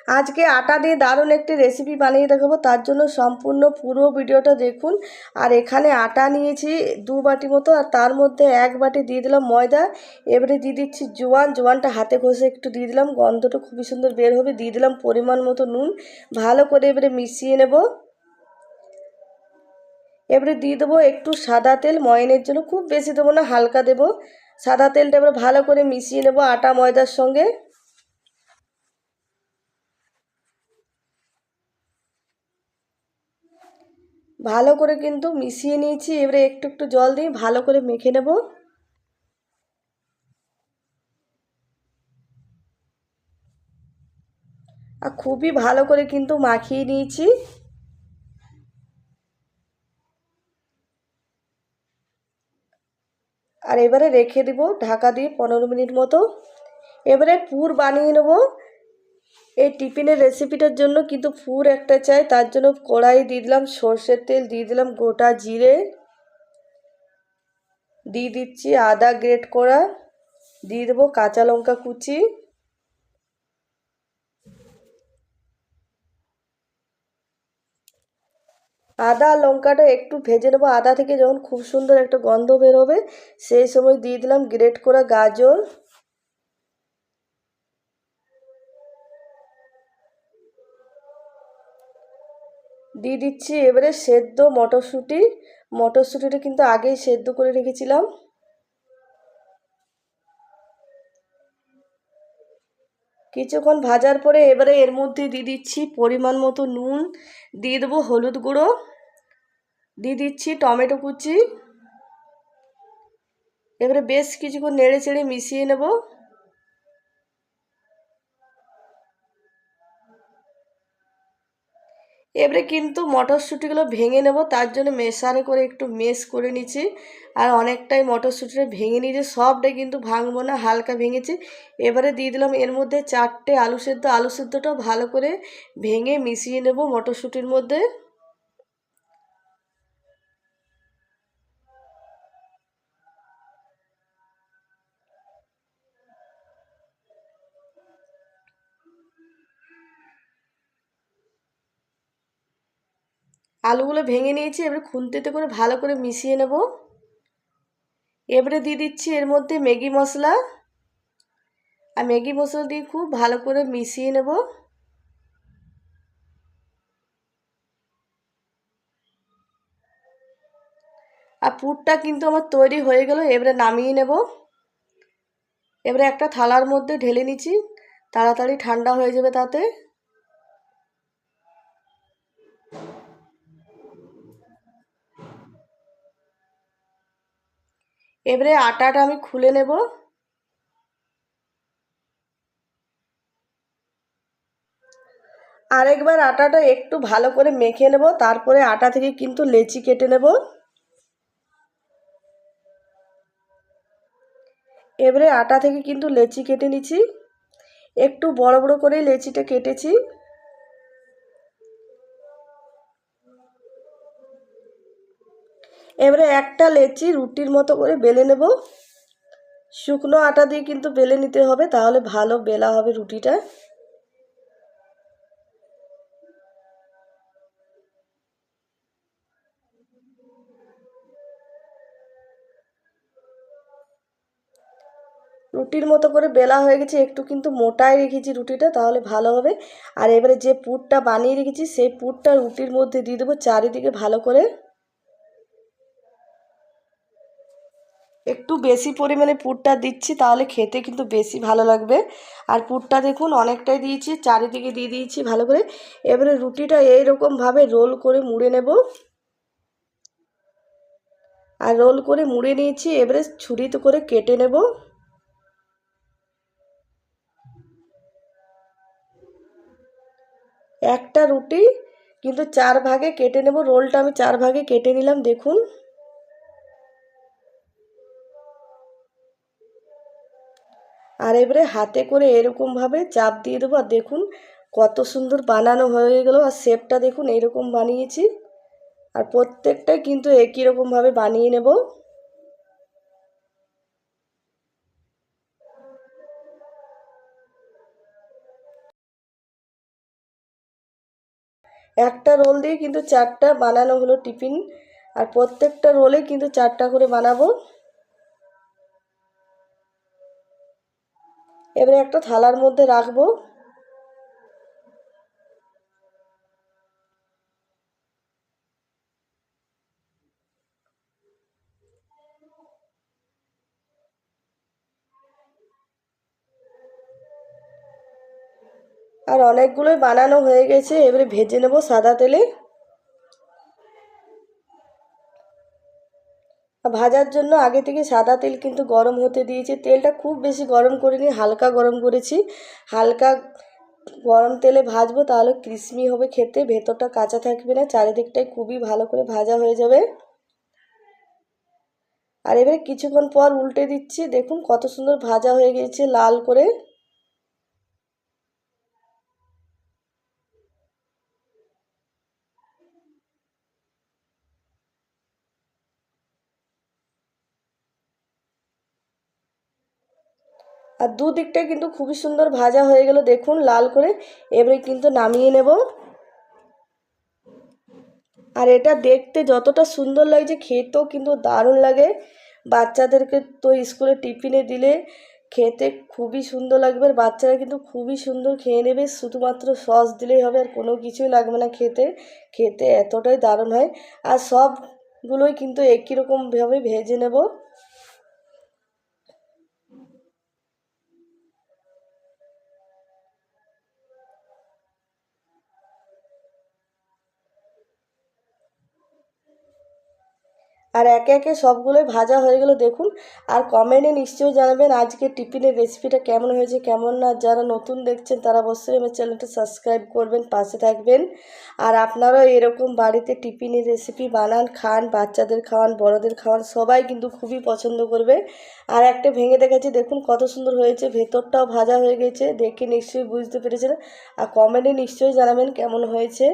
আজকে আটা দিয়ে দারুণ একটি রেসিপি বানিয়ে দেখাবো, তার জন্য সম্পূর্ণ পুরো ভিডিওটা দেখুন। আর এখানে আটা নিয়েছি 2 বাটি মতো, আর তার মধ্যে 1 বাটি দিয়ে দিলাম ময়দা। এবারে দিয়ে দিচ্ছি জোয়ানটা হাতে ঘষে একটু দিয়ে দিলাম, গন্ধটা খুবই সুন্দর বের হবে। দিয়ে দিলাম পরিমাণ মতো নুন, ভালো করে এবারে মিশিয়ে নেব। এবারে দিয়ে দেবো একটু সাদা তেল ময়নের জন্য, খুব বেশি দেবো না, হালকা দেবো সাদা তেলটা। এবারে ভালো করে মিশিয়ে নেব আটা ময়দার সঙ্গে। ভালো করে কিন্তু মিশিয়ে নিয়েছি। এবারে একটু একটু জল দিয়ে ভালো করে মেখে নেব। আর খুবই ভালো করে কিন্তু মাখিয়ে নিয়েছি। আর এবারে রেখে দেব ঢাকা দিয়ে 15 মিনিট মতো। এবারে পুর বানিয়ে নেব। এই টিফিনের রেসিপিটার জন্য কিন্তু পুর একটা চাই, তার জন্য কড়াই দিয়ে দিলাম সর্ষের তেল, দিয়ে দিলাম গোটা জিরে, দিয়ে দিচ্ছি আদা গ্রেট করা, দিয়ে দেবো কাঁচা লঙ্কা কুচি, আদা লঙ্কাটা একটু ভেজে নেবো। আদা থেকে যখন খুব সুন্দর একটা গন্ধ বেরোবে সেই সময় দিয়ে দিলাম গ্রেট করা গাজর, দিয়ে দিচ্ছি এবারে সেদ্ধ মটরশুঁটিটা কিন্তু আগেই সেদ্ধ করে রেখেছিলাম। কিছুক্ষণ ভাজার পরে এবারে এর মধ্যে দিয়ে দিচ্ছি পরিমাণ মতো নুন, দিয়ে দেবো হলুদ গুঁড়ো, দিয়ে দিচ্ছি টমেটো কুচি। এবারে বেশ কিছুক্ষণ নেড়ে চেড়ে মিশিয়ে নেব। এবারে কিন্তু মটরশুঁটিগুলো ভেঙে নেব, তার জন্য মেশারে করে একটু মেশ করে নিচ্ছি। আর অনেকটাই মটরশুঁটিটা ভেঙে নিয়েছি, সবটাই কিন্তু ভাঙবো না, হালকা ভেঙেছি। এবারে দিয়ে দিলাম এর মধ্যে 4টে আলু সেদ্ধটাও ভালো করে ভেঙে মিশিয়ে নেব মটরশুঁটির মধ্যে। আলুগুলো ভেঙে নিয়েছি, এবারে খুন্তিতে করে ভালো করে মিশিয়ে নেব। এবারে দিয়ে দিচ্ছি এর মধ্যে ম্যাগি মশলা, আর ম্যাগি মশলা দিয়ে খুব ভালো করে মিশিয়ে নেব। আর পুরটা কিন্তু আমার তৈরি হয়ে গেল, এবারে নামিয়ে নেব। এবারে একটা থালার মধ্যে ঢেলে নিচ্ছি, তাড়াতাড়ি ঠান্ডা হয়ে যাবে তাতে। এবারে আটাটা আমি খুলে নেব। আরেকবার আটাটা একটু ভালো করে মেখে নেব, তারপরে আটা থেকে কিন্তু লেচি কেটে নেব। এবারে আটা থেকে কিন্তু লেচি কেটে নিচ্ছি, একটু বড় বড় করে লেচিটা কেটেছি। এবারে একটা লেচি রুটির মতো করে বেলে নেব। শুকনো আটা দিয়ে কিন্তু বেলে নিতে হবে, তাহলে ভালো বেলা হবে রুটিটা। রুটির মতো করে বেলা হয়ে গেছে, একটু কিন্তু মোটাই রেখেছি রুটিটা, তাহলে ভালো হবে। আর এবারে যে পুরটা বানিয়ে রেখেছি সেই পুরটা রুটির মধ্যে দিয়ে দেবো চারিদিকে ভালো করে। একটু বেশি পরিমাণে পুরটা দিচ্ছি, তাহলে খেতে কিন্তু বেশি ভালো লাগবে। আর পুরটা দেখুন অনেকটাই দিয়েছি, চারিদিকে দিয়ে দিয়েছি ভালো করে। এবারে রুটিটা এইরকমভাবে রোল করে মুড়ে নেব। আর রোল করে মুড়ে নিয়েছি, এবারে ছুরিতে করে কেটে নেব। একটা রুটি কিন্তু 4 ভাগে কেটে নেব। রোলটা আমি 4 ভাগে কেটে নিলাম, দেখুন। আর এবারে হাতে করে এরকমভাবে চাপ দিয়ে দেবো। আর দেখুন কত সুন্দর বানানো হয়ে গেল। আর শেপটা দেখুন এইরকম বানিয়েছি। আর প্রত্যেকটাই কিন্তু একই রকমভাবে বানিয়ে নেব। একটা রোল দিয়ে কিন্তু 4টা বানানো হলো টিফিন, আর প্রত্যেকটা রোলে কিন্তু 4টা করে বানাবো। এবারে একটা থালার মধ্যে রাখবো। আর অনেকগুলোই বানানো হয়ে গেছে, এবারে ভেজে নেব সাদা তেলে। ভাজার জন্য আগে থেকে সাদা তেল কিন্তু গরম হতে দিয়েছি। তেলটা খুব বেশি গরম করিনি, হালকা গরম করেছি। হালকা গরম তেলে ভাজবো, তাহলে ক্রিস্পি হবে খেতে, ভেতরটা কাঁচা থাকবে না, চারিদিকটাই খুবই ভালো করে ভাজা হয়ে যাবে। আর এবারে কিছুক্ষণ পর উল্টে দিচ্ছি, দেখুন কত সুন্দর ভাজা হয়ে গেছে লাল করে। আর দুদিকটাই কিন্তু খুবই সুন্দর ভাজা হয়ে গেল, দেখুন লাল করে। এবারে কিন্তু নামিয়ে নেব। আর এটা দেখতে যতটা সুন্দর লাগছে, খেতেও কিন্তু দারুণ লাগে। বাচ্চাদেরকে তো স্কুলে টিফিনে দিলে খেতে খুবই সুন্দর লাগবে, আর বাচ্চারা কিন্তু খুবই সুন্দর খেয়ে নেবে। শুধুমাত্র সস দিলেই হবে, আর কোনো কিছুই লাগবে না খেতে। খেতে এতটাই দারুণ হয়। আর সবগুলোই কিন্তু একই রকমভাবে ভেজে নেব। আর একে একে সবগুলোই ভাজা হয়ে গেল, দেখুন। আর কমেন্টে নিশ্চয়ই জানাবেন আজকে টিফিনের রেসিপিটা কেমন হয়েছে, কেমন না। যারা নতুন দেখছেন তারা অবশ্যই আমার চ্যানেলটা সাবস্ক্রাইব করবেন, পাশে থাকবেন। আর আপনারাও এরকম বাড়িতে টিফিনের রেসিপি বানান, খান, বাচ্চাদের খাওয়ান, বড়দের খাওয়ান, সবাই কিন্তু খুবই পছন্দ করবে। আর একটা ভেঙে দেখাচ্ছি, দেখুন কত সুন্দর হয়েছে, ভেতরটাও ভাজা হয়ে গেছে, দেখে নিশ্চয়ই বুঝতে পেরেছেন। আর কমেন্টে নিশ্চয়ই জানাবেন কেমন হয়েছে।